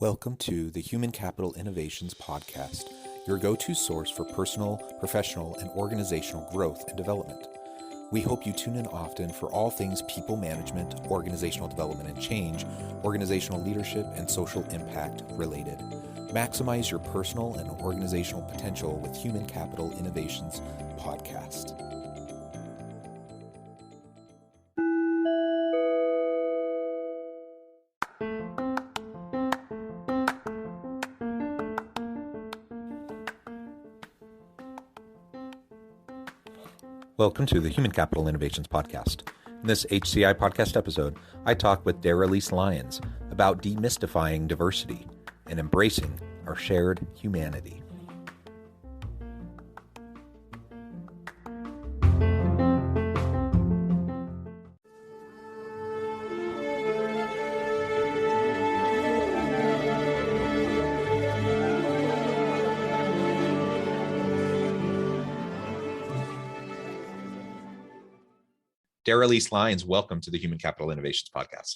Welcome to the Human Capital Innovations Podcast, your go-to source for personal, professional, and organizational growth and development. We hope you tune in often for all things people management, organizational development and change, organizational leadership, and social impact related. Maximize your personal and organizational potential with Human Capital Innovations Podcast. Welcome to the Human Capital Innovations Podcast. In this HCI podcast episode, I talk with Daralyse Lyons about demystifying diversity and embracing our shared humanity. Daralyse Lyons, welcome to the Human Capital Innovations Podcast.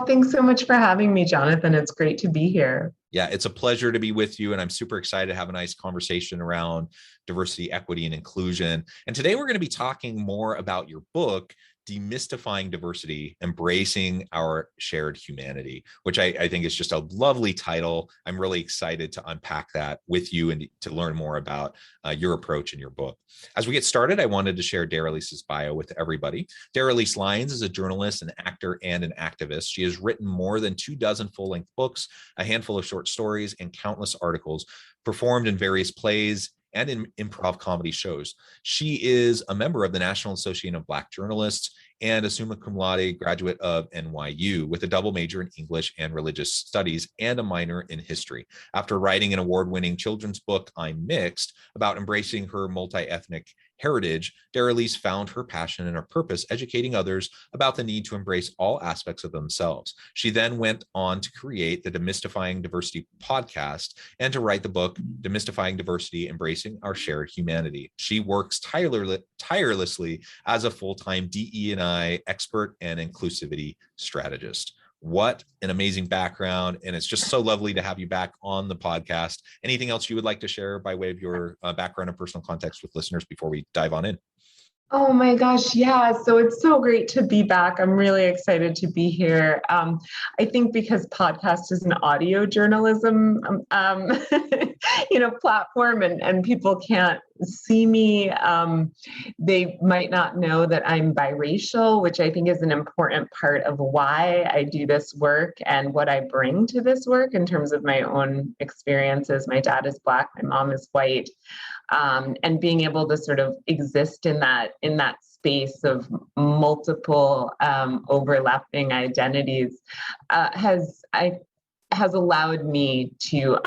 Thanks so much for having me, Jonathan. It's great to be here. Yeah, it's a pleasure to be with you, and I'm super excited to have a nice conversation around diversity, equity, and inclusion. And today we're going to be talking more about your book, Demystifying Diversity, Embracing Our Shared Humanity, which I think is just a lovely title. I'm really excited to unpack that with you and to learn more about your approach in your book. As we get started, I wanted to share Daralyse's bio with everybody. Daralyse Lyons is a journalist, an actor, and an activist. She has written more than 24 full-length books, a handful of short stories, and countless articles, performed in various plays and in improv comedy shows. She is a member of the National Association of Black Journalists and a summa cum laude graduate of NYU with a double major in English and Religious Studies and a minor in history. After writing an award-winning children's book, I'm Mixed, about embracing her multi-ethnic heritage, Daralyse found her passion and her purpose educating others about the need to embrace all aspects of themselves. She then went on to create the Demystifying Diversity podcast and to write the book, Demystifying Diversity, Embracing Our Shared Humanity. She works tirelessly as a full-time DE&I expert and inclusivity strategist. What an amazing background. And it's just so lovely to have you back on the podcast. Anything else you would like to share by way of your background and personal context with listeners before we dive on in? Oh my gosh, yeah. So it's so great to be back. I'm really excited to be here. I think because podcast is an audio journalism, platform and people can't see me. They might not know that I'm biracial, which I think is an important part of why I do this work and what I bring to this work in terms of my own experiences. My dad is Black, my mom is white. And being able to sort of exist in that space of multiple overlapping identities has allowed me to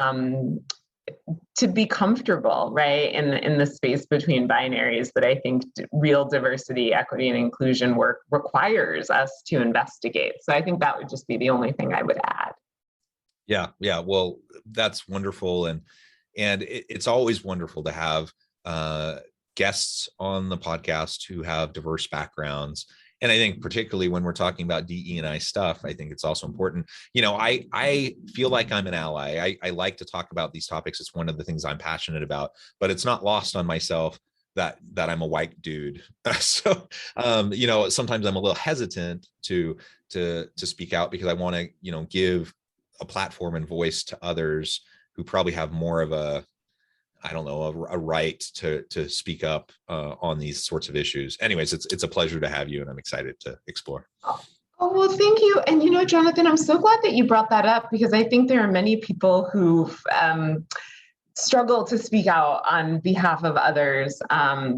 be comfortable, right, in the space between binaries that I think real diversity, equity, and inclusion work requires us to investigate. So I think that would just be the only thing I would add. Yeah. Well, that's wonderful. And it's always wonderful to have guests on the podcast who have diverse backgrounds. And I think particularly when we're talking about DE&I stuff, I think it's also important. I feel like I'm an ally. I like to talk about these topics. It's one of the things I'm passionate about, but it's not lost on myself that I'm a white dude. So, sometimes I'm a little hesitant to speak out because I want to, give a platform and voice to others who probably have more of a right to speak up on these sorts of issues. Anyways, it's a pleasure to have you, and I'm excited to explore. Oh, well, thank you. And Jonathan, I'm so glad that you brought that up because I think there are many people who struggle to speak out on behalf of others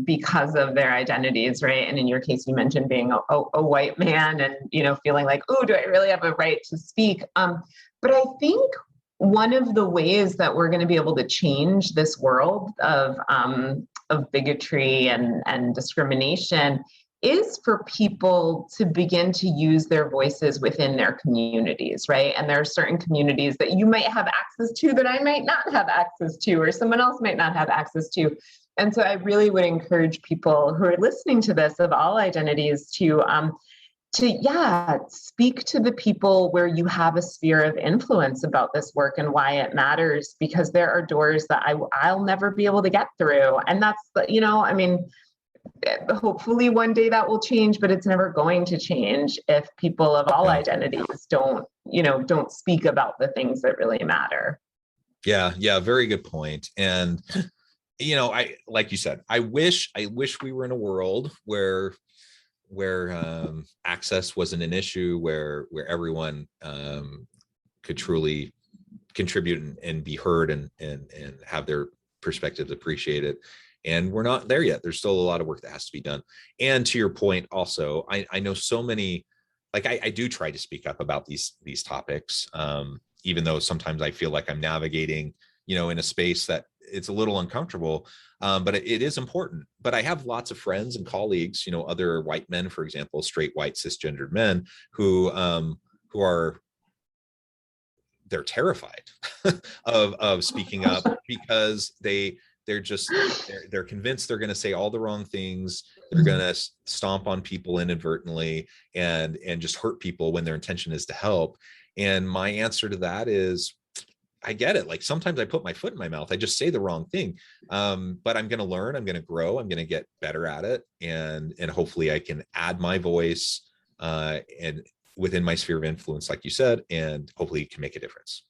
because of their identities, right? And in your case, you mentioned being a white man and feeling like, oh, do I really have a right to speak? But I think one of the ways that we're going to be able to change this world of bigotry and discrimination is for people to begin to use their voices within their communities, right? And there are certain communities that you might have access to that I might not have access to, or someone else might not have access to. And so I really would encourage people who are listening to this of all identities to to speak to the people where you have a sphere of influence about this work and why it matters, because there are doors that I'll never be able to get through. And that's, I mean, hopefully one day that will change, but it's never going to change if people of all identities don't speak about the things that really matter. Yeah, very good point. And I, like you said, I wish we were in a world where access wasn't an issue, where everyone could truly contribute and be heard and have their perspectives appreciated. And we're not there yet. There's still a lot of work that has to be done. And to your point, also, I know so many, like I do try to speak up about these topics, even though sometimes I feel like I'm navigating, in a space that it's a little uncomfortable, but it is important. But I have lots of friends and colleagues, other white men, for example, straight white cisgendered men who are, they're terrified of speaking up because they're convinced they're going to say all the wrong things. They're going to stomp on people inadvertently and just hurt people when their intention is to help. And my answer to that is, I get it. Like sometimes I put my foot in my mouth. I just say the wrong thing. But I'm going to learn, I'm going to grow, I'm going to get better at it. And hopefully I can add my voice and within my sphere of influence, like you said, and hopefully can make a difference.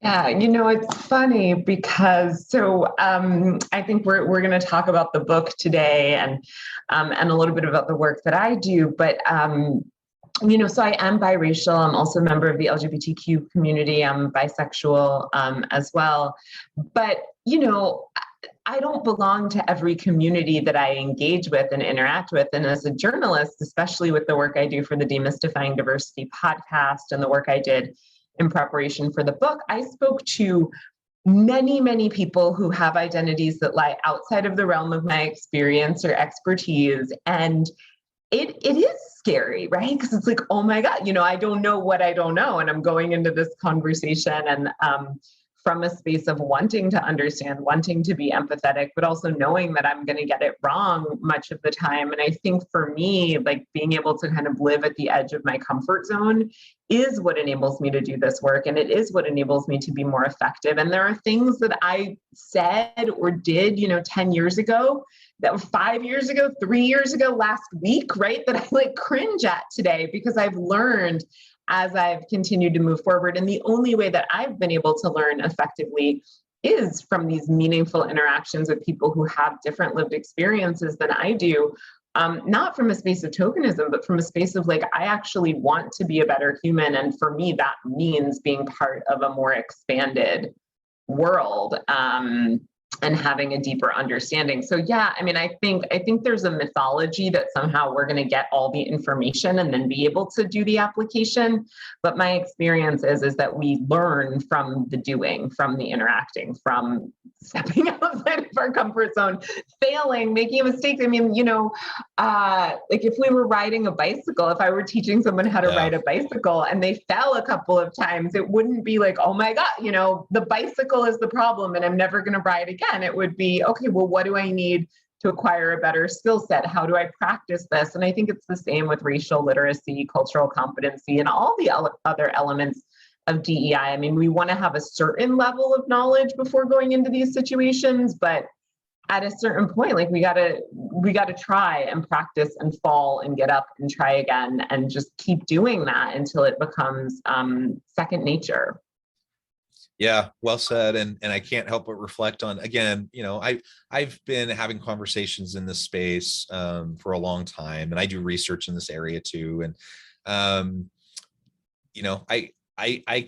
Yeah, it's funny because I think we're going to talk about the book today and a little bit about the work that I do, but so I am biracial. I'm also a member of the LGBTQ community. I'm bisexual as well, but I don't belong to every community that I engage with and interact with. And as a journalist, especially with the work I do for the Demystifying Diversity podcast and the work I did in preparation for the book, I spoke to many, many people who have identities that lie outside of the realm of my experience or expertise. And it is scary, right? Because it's like, oh my God, I don't know what I don't know. And I'm going into this conversation and from a space of wanting to understand, wanting to be empathetic, but also knowing that I'm going to get it wrong much of the time. And I think for me, like being able to kind of live at the edge of my comfort zone is what enables me to do this work. And it is what enables me to be more effective. And there are things that I said or did, 10 years ago, that were 5 years ago, 3 years ago, last week, right? That I like cringe at today because I've learned as I've continued to move forward. And the only way that I've been able to learn effectively is from these meaningful interactions with people who have different lived experiences than I do. Not from a space of tokenism, but from a space of like, I actually want to be a better human. And for me, that means being part of a more expanded world. And having a deeper understanding. So yeah, I mean, I think there's a mythology that somehow we're going to get all the information and then be able to do the application. But my experience is that we learn from the doing, from the interacting, from stepping outside of our comfort zone, failing, making mistakes. I mean, like if we were riding a bicycle, if I were teaching someone how to ride a bicycle and they fell a couple of times, it wouldn't be like, oh my God, the bicycle is the problem and I'm never going to ride again. It would be, okay, well, what do I need to acquire a better skill set? How do I practice this? And I think it's the same with racial literacy, cultural competency, and all the other elements of DEI. I mean, we want to have a certain level of knowledge before going into these situations, but at a certain point, like we gotta try and practice and fall and get up and try again and just keep doing that until it becomes second nature. Yeah, well said. And I can't help but reflect on, again, I've been having conversations in this space for a long time, and I do research in this area too. And I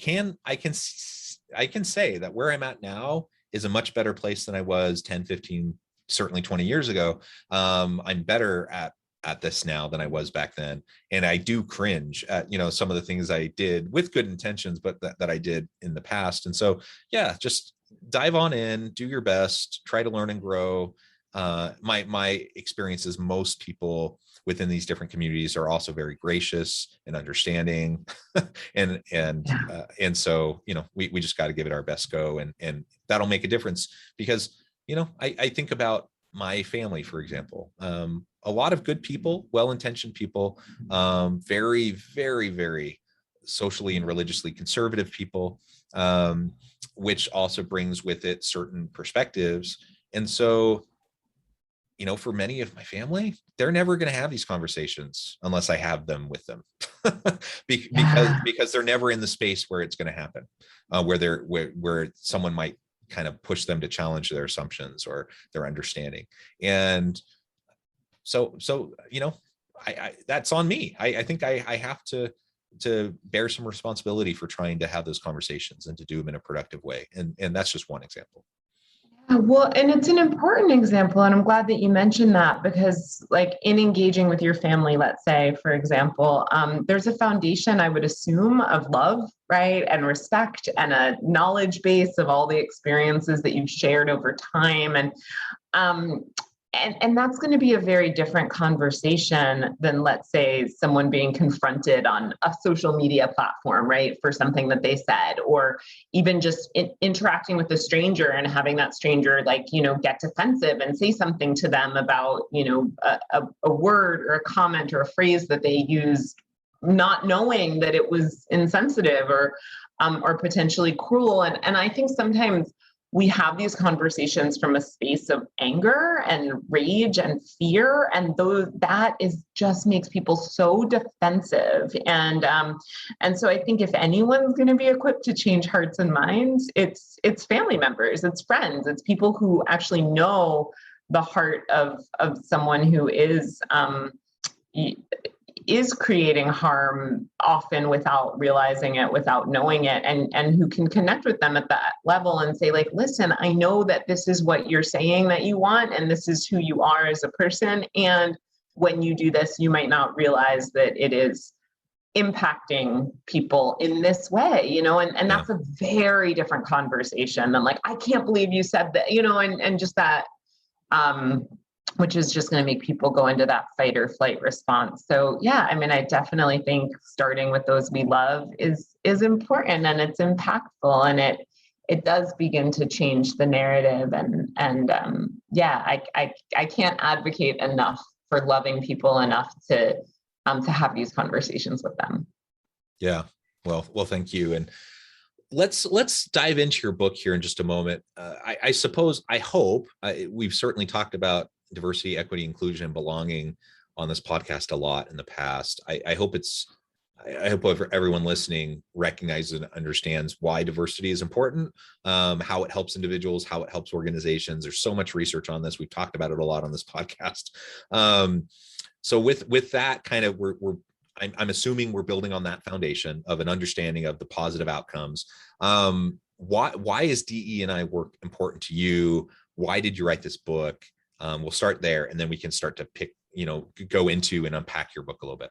can say that where I'm at now is a much better place than I was 10, 15, certainly 20 years ago. I'm better at this now than I was back then. And I do cringe at, some of the things I did with good intentions, but that I did in the past. And so, yeah, just dive on in, do your best, try to learn and grow. My experience is most people within these different communities are also very gracious and understanding. and so, we just got to give it our best go, and that'll make a difference because, I think about my family, for example. a lot of good people, well-intentioned people, very, very, very socially and religiously conservative people, which also brings with it certain perspectives. And so, for many of my family, they're never going to have these conversations unless I have them with them, because they're never in the space where it's going to happen, where someone might kind of push them to challenge their assumptions or their understanding. And so I that's on me. I think I have to bear some responsibility for trying to have those conversations and to do them in a productive way. And that's just one example. Well, and it's an important example, and I'm glad that you mentioned that, because like in engaging with your family, let's say, for example, there's a foundation, I would assume, of love, right? And respect and a knowledge base of all the experiences that you've shared over time. And that's going to be a very different conversation than, let's say, someone being confronted on a social media platform, right, for something that they said, or even just interacting with a stranger and having that stranger, get defensive and say something to them about, a word or a comment or a phrase that they used, not knowing that it was insensitive or potentially cruel. And I think sometimes we have these conversations from a space of anger and rage and fear, and that just makes people so defensive. And so I think if anyone's going to be equipped to change hearts and minds, it's family members, it's friends, it's people who actually know the heart of someone who is creating harm, often without realizing it, without knowing it, and who can connect with them at that level and say, like, listen, I know that this is what you're saying that you want, and this is who you are as a person. And when you do this, you might not realize that it is impacting people in this way, and that's a very different conversation than like, I can't believe you said that, and just that, which is just going to make people go into that fight or flight response. So yeah, I mean, I definitely think starting with those we love is important, and it's impactful, and it does begin to change the narrative. And I can't advocate enough for loving people enough to have these conversations with them. Yeah. Well, thank you. And let's dive into your book here in just a moment. I hope we've certainly talked about diversity, equity, inclusion, and belonging on this podcast a lot in the past. I hope everyone listening recognizes and understands why diversity is important, how it helps individuals, how it helps organizations. There's so much research on this. We've talked about it a lot on this podcast. So with that kind of, I'm assuming we're building on that foundation of an understanding of the positive outcomes. Why is DE&I work important to you? Why did you write this book? We'll start there, and then we can start to go into and unpack your book a little bit.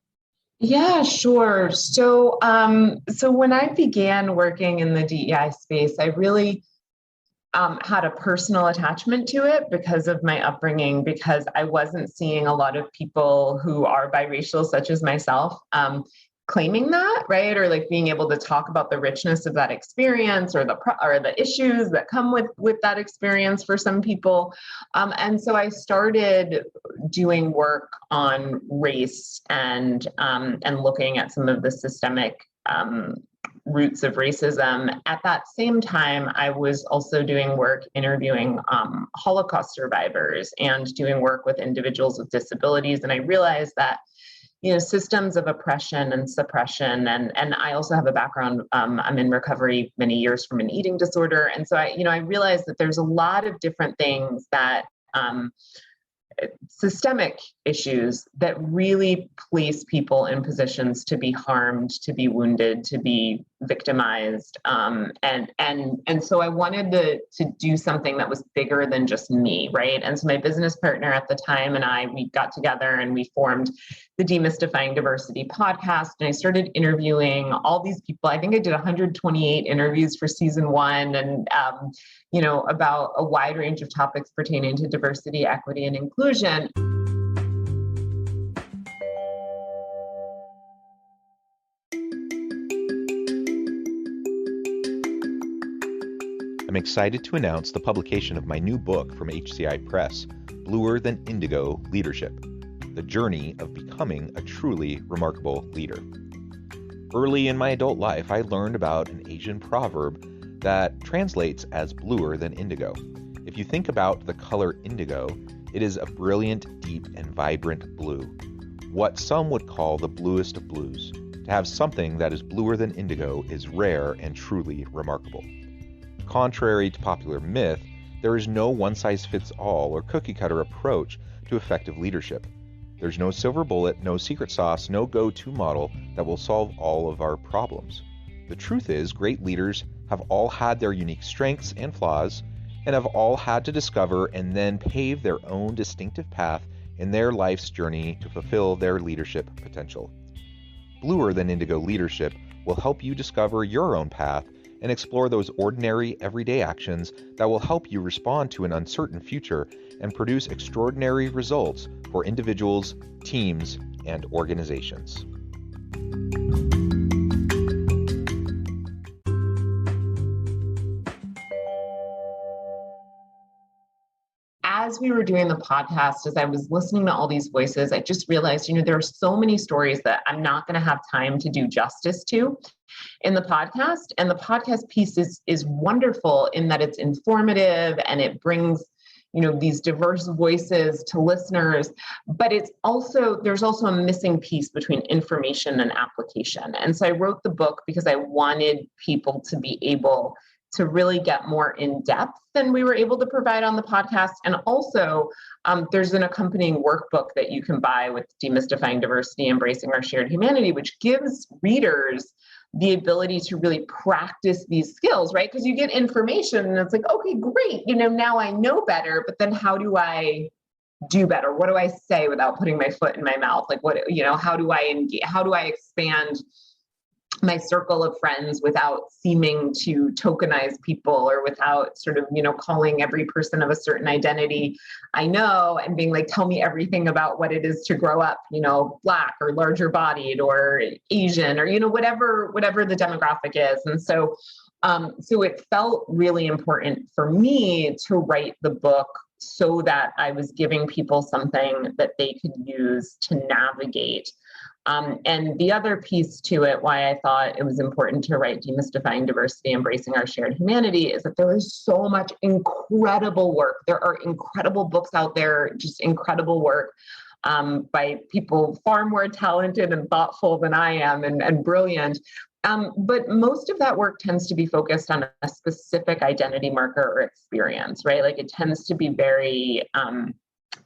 Yeah, sure. So when I began working in the DEI space, I really had a personal attachment to it because of my upbringing, because I wasn't seeing a lot of people who are biracial, such as myself, claiming that, right? Or like being able to talk about the richness of that experience or the issues that come with that experience for some people. And so I started doing work on race and looking at some of the systemic roots of racism. At that same time, I was also doing work interviewing Holocaust survivors and doing work with individuals with disabilities. And I realized that systems of oppression and suppression, and I also have a background, I'm in recovery many years from an eating disorder. And so I realized that there's a lot of different things that systemic issues that really place people in positions to be harmed, to be wounded, to be victimized. And so I wanted to do something that was bigger than just me, right? And so my business partner at the time and we got together and we formed the Demystifying Diversity podcast. And I started interviewing all these people. I think I did 128 interviews for season 1, and about a wide range of topics pertaining to diversity, equity, and inclusion. I'm excited to announce the publication of my new book from HCI Press, Bluer Than Indigo Leadership. the journey of becoming a truly remarkable leader. Early in my adult life, I learned about an Asian proverb that translates as bluer than indigo. If you think about the color indigo, it is a brilliant, deep, and vibrant blue, what some would call the bluest of blues. To have something that is bluer than indigo is rare and truly remarkable. Contrary to popular myth, there is no one-size-fits-all or cookie-cutter approach to effective leadership. There's no silver bullet, no secret sauce, no go-to model that will solve all of our problems. The truth is, great leaders have all had their unique strengths and flaws, and have all had to discover and then pave their own distinctive path in their life's journey to fulfill their leadership potential. Bluer than indigo leadership will help you discover your own path and explore those ordinary, everyday actions that will help you respond to an uncertain future and produce extraordinary results for individuals, teams, and organizations. As we were doing the podcast, as I was listening to all these voices, I just realized, there are so many stories that I'm not going to have time to do justice to in the podcast. And the podcast piece is wonderful in that it's informative and it brings, these diverse voices to listeners, but there's also a missing piece between information and application. And so I wrote the book because I wanted people to be able to really get more in depth than we were able to provide on the podcast. And also, there's an accompanying workbook that you can buy with Demystifying Diversity, Embracing Our Shared Humanity, which gives readers the ability to really practice these skills, right? Because you get information and it's like, okay, great, now I know better, but then how do I do better? What do I say without putting my foot in my mouth? Like how do I engage? How do I expand my circle of friends without seeming to tokenize people or without sort of, calling every person of a certain identity I know and being like, tell me everything about what it is to grow up, Black or larger bodied or Asian or, whatever the demographic is. And so it felt really important for me to write the book so that I was giving people something that they could use to navigate. And the other piece to it, why I thought it was important to write Demystifying Diversity, Embracing Our Shared Humanity, is that there is so much incredible work. There are incredible books out there, just incredible work by people far more talented and thoughtful than I am and brilliant. But most of that work tends to be focused on a specific identity marker or experience, right? Like it tends to be very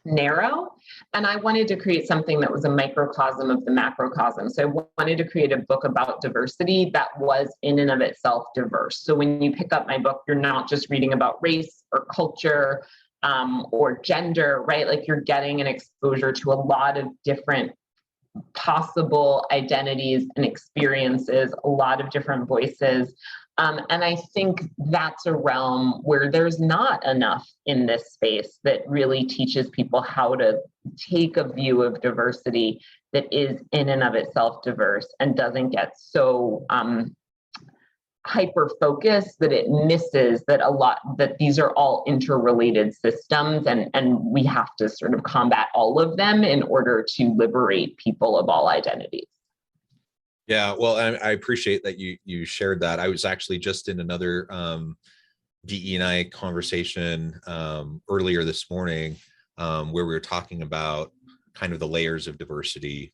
narrow. And I wanted to create something that was a microcosm of the macrocosm. So I wanted to create a book about diversity that was in and of itself diverse. So when you pick up my book, you're not just reading about race or culture or gender, right? Like you're getting an exposure to a lot of different possible identities and experiences, a lot of different voices. And I think that's a realm where there's not enough in this space that really teaches people how to take a view of diversity that is in and of itself diverse and doesn't get so hyper-focused that it misses that these are all interrelated systems and we have to sort of combat all of them in order to liberate people of all identities. Yeah, well, I appreciate that you shared that. I was actually just in another DE&I conversation earlier this morning where we were talking about kind of the layers of diversity.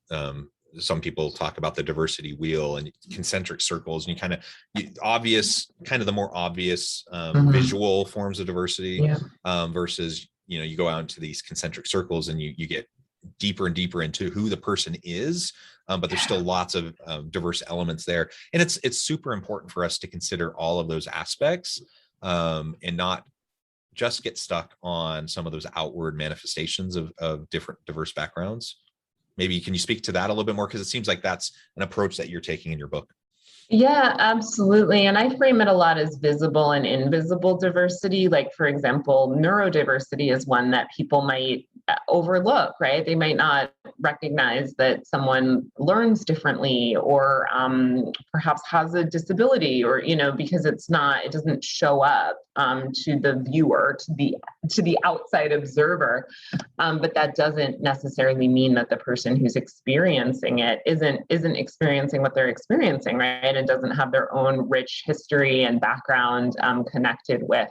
Some people talk about the diversity wheel and concentric circles, and the more obvious visual forms of diversity versus, you go out into these concentric circles and you get deeper and deeper into who the person is, but there's still lots of diverse elements there. And it's super important for us to consider all of those aspects and not just get stuck on some of those outward manifestations of different diverse backgrounds. Maybe can you speak to that a little bit more? Because it seems like that's an approach that you're taking in your book. Yeah, absolutely. And I frame it a lot as visible and invisible diversity. Like, for example, neurodiversity is one that people might overlook, right? They might not recognize that someone learns differently, or perhaps has a disability, or, because it doesn't show up to the viewer, to the outside observer. But that doesn't necessarily mean that the person who's experiencing it isn't experiencing what they're experiencing, right? And doesn't have their own rich history and background connected with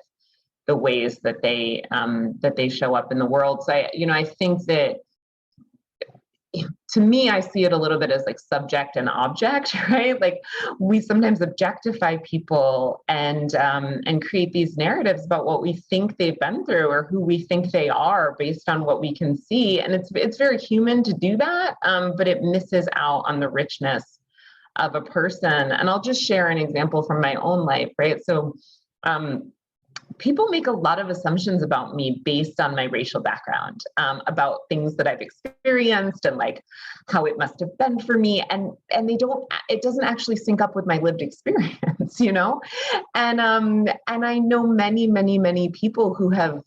the ways that they show up in the world. So I think that, to me, I see it a little bit as like subject and object, right? Like we sometimes objectify people and create these narratives about what we think they've been through or who we think they are based on what we can see. And it's very human to do that, but it misses out on the richness of a person. And I'll just share an example from my own life, right? So people make a lot of assumptions about me based on my racial background, about things that I've experienced and like how it must have been for me. And it doesn't actually sync up with my lived experience, And I know many, many, many people who have,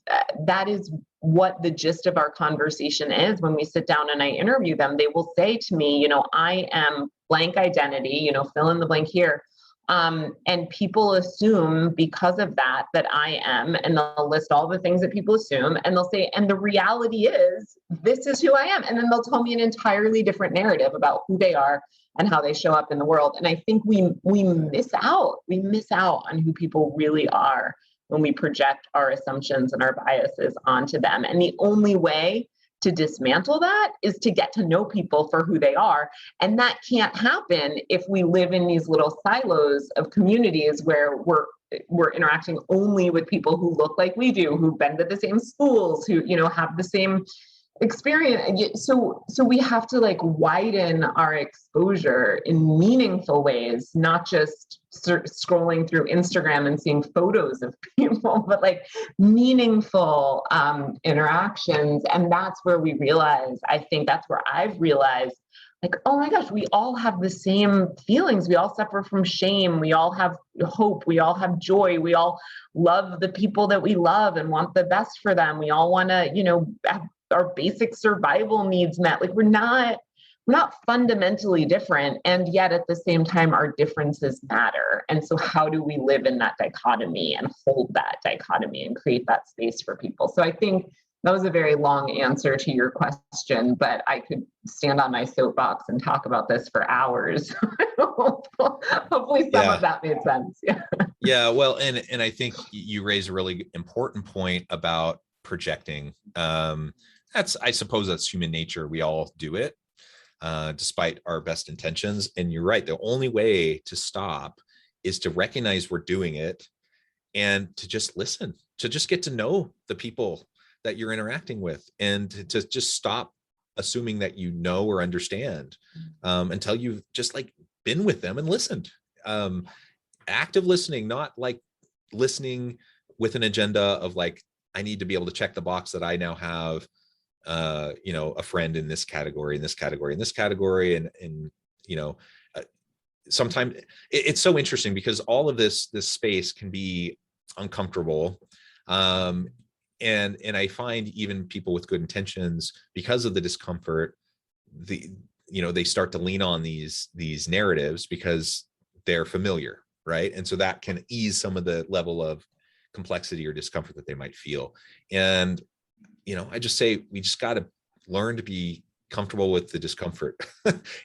that is what the gist of our conversation is. When we sit down and I interview them, they will say to me, I am blank identity, fill in the blank here. And people assume because of that I am, and they'll list all the things that people assume, and they'll say, and the reality is, this is who I am. And then they'll tell me an entirely different narrative about who they are and how they show up in the world. And I think we miss out on who people really are when we project our assumptions and our biases onto them. And the only way to dismantle that is to get to know people for who they are. And that can't happen if we live in these little silos of communities where we're interacting only with people who look like we do, who've been to the same schools, who, have the same experience. So we have to like widen our exposure in meaningful ways, not just scrolling through Instagram and seeing photos of people, but like meaningful interactions. And that's where we realize, I think that's where I've realized, like, oh my gosh, we all have the same feelings. We all suffer from shame. We all have hope. We all have joy. We all love the people that we love and want the best for them. We all want to, have our basic survival needs met. Like we're not fundamentally different, and yet at the same time our differences matter. And so how do we live in that dichotomy and hold that dichotomy and create that space for people? So I think that was a very long answer to your question, but I could stand on my soapbox and talk about this for hours. Hopefully some of that made sense. Yeah, well, and I think you raise a really important point about projecting. I suppose that's human nature. We all do it, despite our best intentions. And you're right. The only way to stop is to recognize we're doing it and to just listen, to just get to know the people that you're interacting with, and to just stop assuming that you know or understand until you've just like been with them and listened. Active listening, not like listening with an agenda of like, I need to be able to check the box that I now have, a friend in this category, in this category, in this category. And sometimes it's so interesting because all of this space can be uncomfortable. And I find even people with good intentions, because of the discomfort, they start to lean on these narratives because they're familiar, right? And so that can ease some of the level of complexity or discomfort that they might feel. And I just say we just got to learn to be comfortable with the discomfort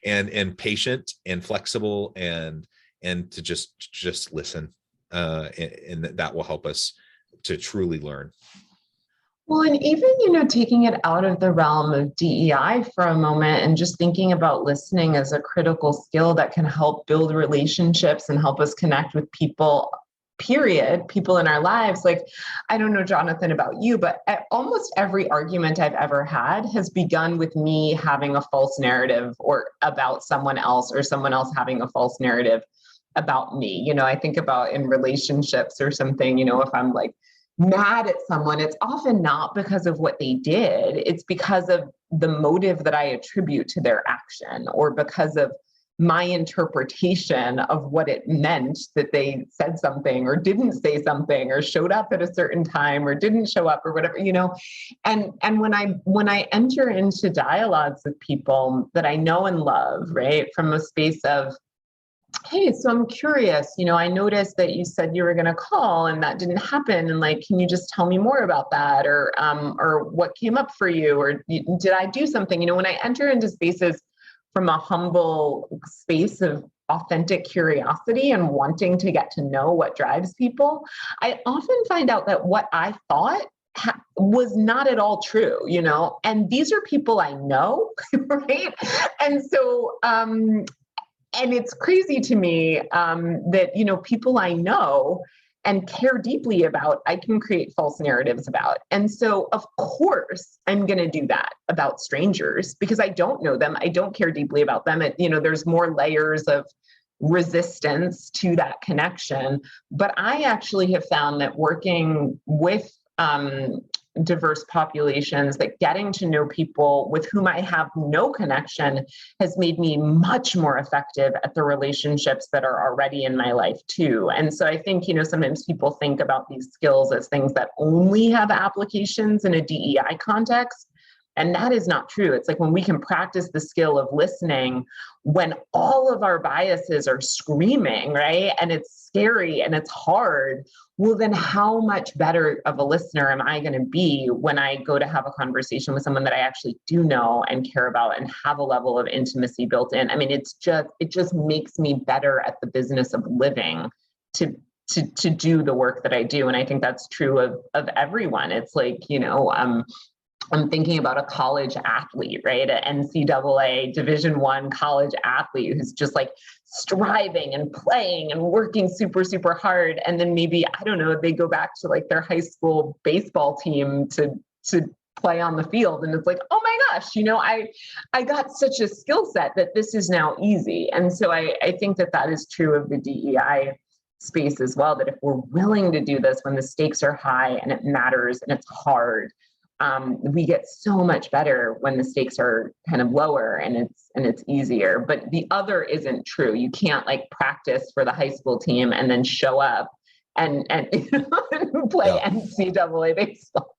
and patient and flexible and to just listen, and that will help us to truly learn. Well, and even, taking it out of the realm of DEI for a moment and just thinking about listening as a critical skill that can help build relationships and help us connect with people, people in our lives. Like, I don't know, Jonathan, about you, but almost every argument I've ever had has begun with me having a false narrative or about someone else, or someone else having a false narrative about me. I think about in relationships or something, if I'm like mad at someone, it's often not because of what they did. It's because of the motive that I attribute to their action, or because of my interpretation of what it meant that they said something or didn't say something or showed up at a certain time or didn't show up or whatever, and when I enter into dialogues with people that I know and love, right, from a space of, hey, so I'm curious, I noticed that you said you were going to call and that didn't happen. And like, can you just tell me more about that? Or what came up for you? Or did I do something? When I enter into spaces from a humble space of authentic curiosity and wanting to get to know what drives people, I often find out that what I thought was not at all true, and these are people I know, right? And so, and it's crazy to me that, people I know and care deeply about, I can create false narratives about. And so, of course, I'm going to do that about strangers because I don't know them. I don't care deeply about them. There's more layers of resistance to that connection. But I actually have found that working with diverse populations, that getting to know people with whom I have no connection has made me much more effective at the relationships that are already in my life too. And so I think, sometimes people think about these skills as things that only have applications in a DEI context. And that is not true. It's like when we can practice the skill of listening when all of our biases are screaming, right? And it's scary and it's hard. Well, then how much better of a listener am I going to be when I go to have a conversation with someone that I actually do know and care about and have a level of intimacy built in? I mean, it just makes me better at the business of living to do the work that I do. And I think that's true of everyone. It's like, I'm thinking about a college athlete, right? An NCAA Division I college athlete who's just like striving and playing and working super, super hard. And then maybe, I don't know, they go back to like their high school baseball team to play on the field. And it's like, oh my gosh, I got such a skill set that this is now easy. And so I think that is true of the DEI space as well, that if we're willing to do this when the stakes are high and it matters and it's hard, we get so much better when the stakes are kind of lower and it's easier. But the other isn't true. You can't like practice for the high school team and then show up and play NCAA baseball.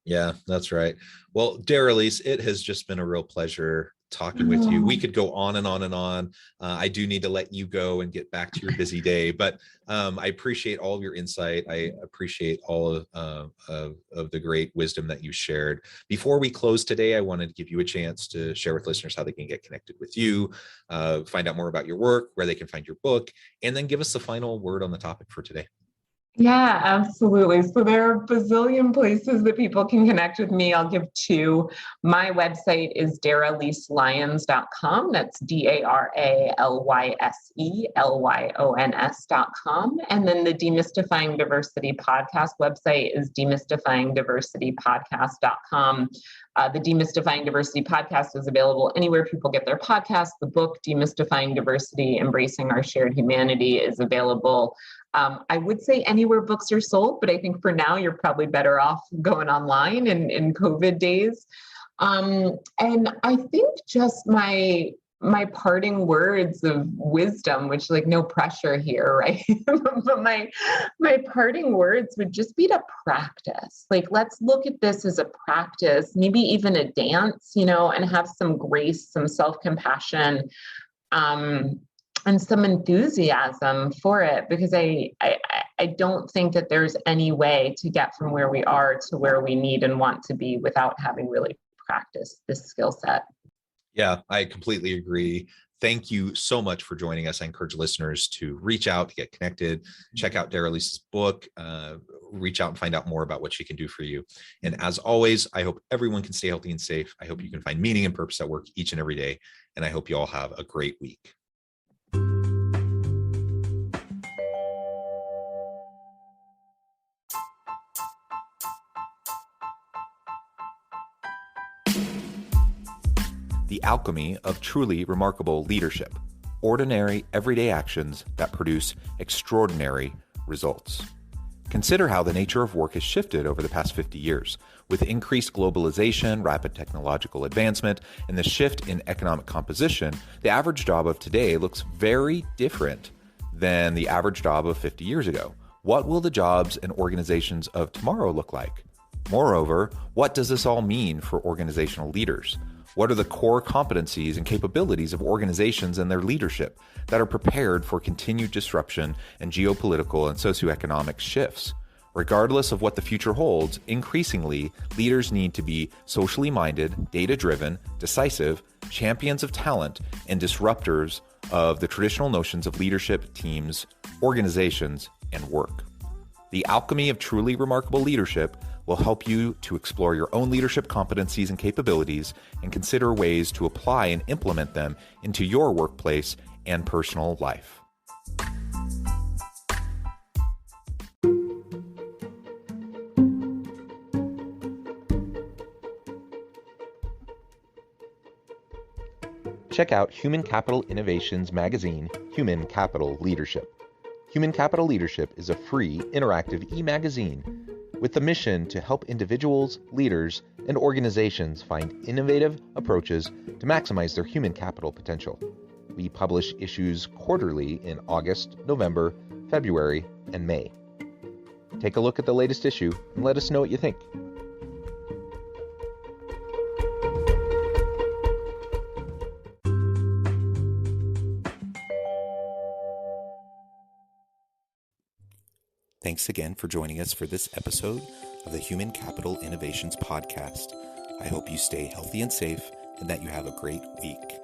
Yeah, that's right. Well, Daralyse, it has just been a real pleasure talking with you. We could go on and on and on. I do need to let you go and get back to your busy day, but I appreciate all of your insight. I appreciate all of the great wisdom that you shared. Before we close today, I wanted to give you a chance to share with listeners how they can get connected with you, find out more about your work, where they can find your book, and then give us the final word on the topic for today. Yeah, absolutely. So there are a bazillion places that people can connect with me. I'll give two. My website is daralyselyons.com. That's DARALYSELYONS.com. And then the Demystifying Diversity podcast website is demystifyingdiversitypodcast.com. The Demystifying Diversity podcast is available anywhere people get their podcasts. The book, Demystifying Diversity, Embracing Our Shared Humanity, is available I would say anywhere books are sold, but I think for now you're probably better off going online in COVID days. And I think just my parting words of wisdom, which like no pressure here, right? But my parting words would just be to practice. Like, let's look at this as a practice, maybe even a dance, and have some grace, some self-compassion, and some enthusiasm for it, because I don't think that there's any way to get from where we are to where we need and want to be without having really practiced this skill set. Yeah, I completely agree. Thank you so much for joining us. I encourage listeners to reach out, to get connected, check out Daralyse's book, reach out and find out more about what she can do for you. And as always, I hope everyone can stay healthy and safe. I hope you can find meaning and purpose at work each and every day. And I hope you all have a great week. The alchemy of truly remarkable leadership. Ordinary, everyday actions that produce extraordinary results. Consider how the nature of work has shifted over the past 50 years. With increased globalization, rapid technological advancement, and the shift in economic composition, the average job of today looks very different than the average job of 50 years ago. What will the jobs and organizations of tomorrow look like? Moreover, what does this all mean for organizational leaders? What are the core competencies and capabilities of organizations and their leadership that are prepared for continued disruption and geopolitical and socioeconomic shifts? Regardless of what the future holds, increasingly, leaders need to be socially minded, data-driven, decisive, champions of talent, and disruptors of the traditional notions of leadership, teams, organizations, and work. The alchemy of truly remarkable leadership will help you to explore your own leadership competencies and capabilities and consider ways to apply and implement them into your workplace and personal life. Check out Human Capital Innovations magazine, Human Capital Leadership. Human Capital Leadership is a free, interactive e-magazine with the mission to help individuals, leaders, and organizations find innovative approaches to maximize their human capital potential. We publish issues quarterly in August, November, February, and May. Take a look at the latest issue and let us know what you think. Thanks again for joining us for this episode of the Human Capital Innovations Podcast. I hope you stay healthy and safe and that you have a great week.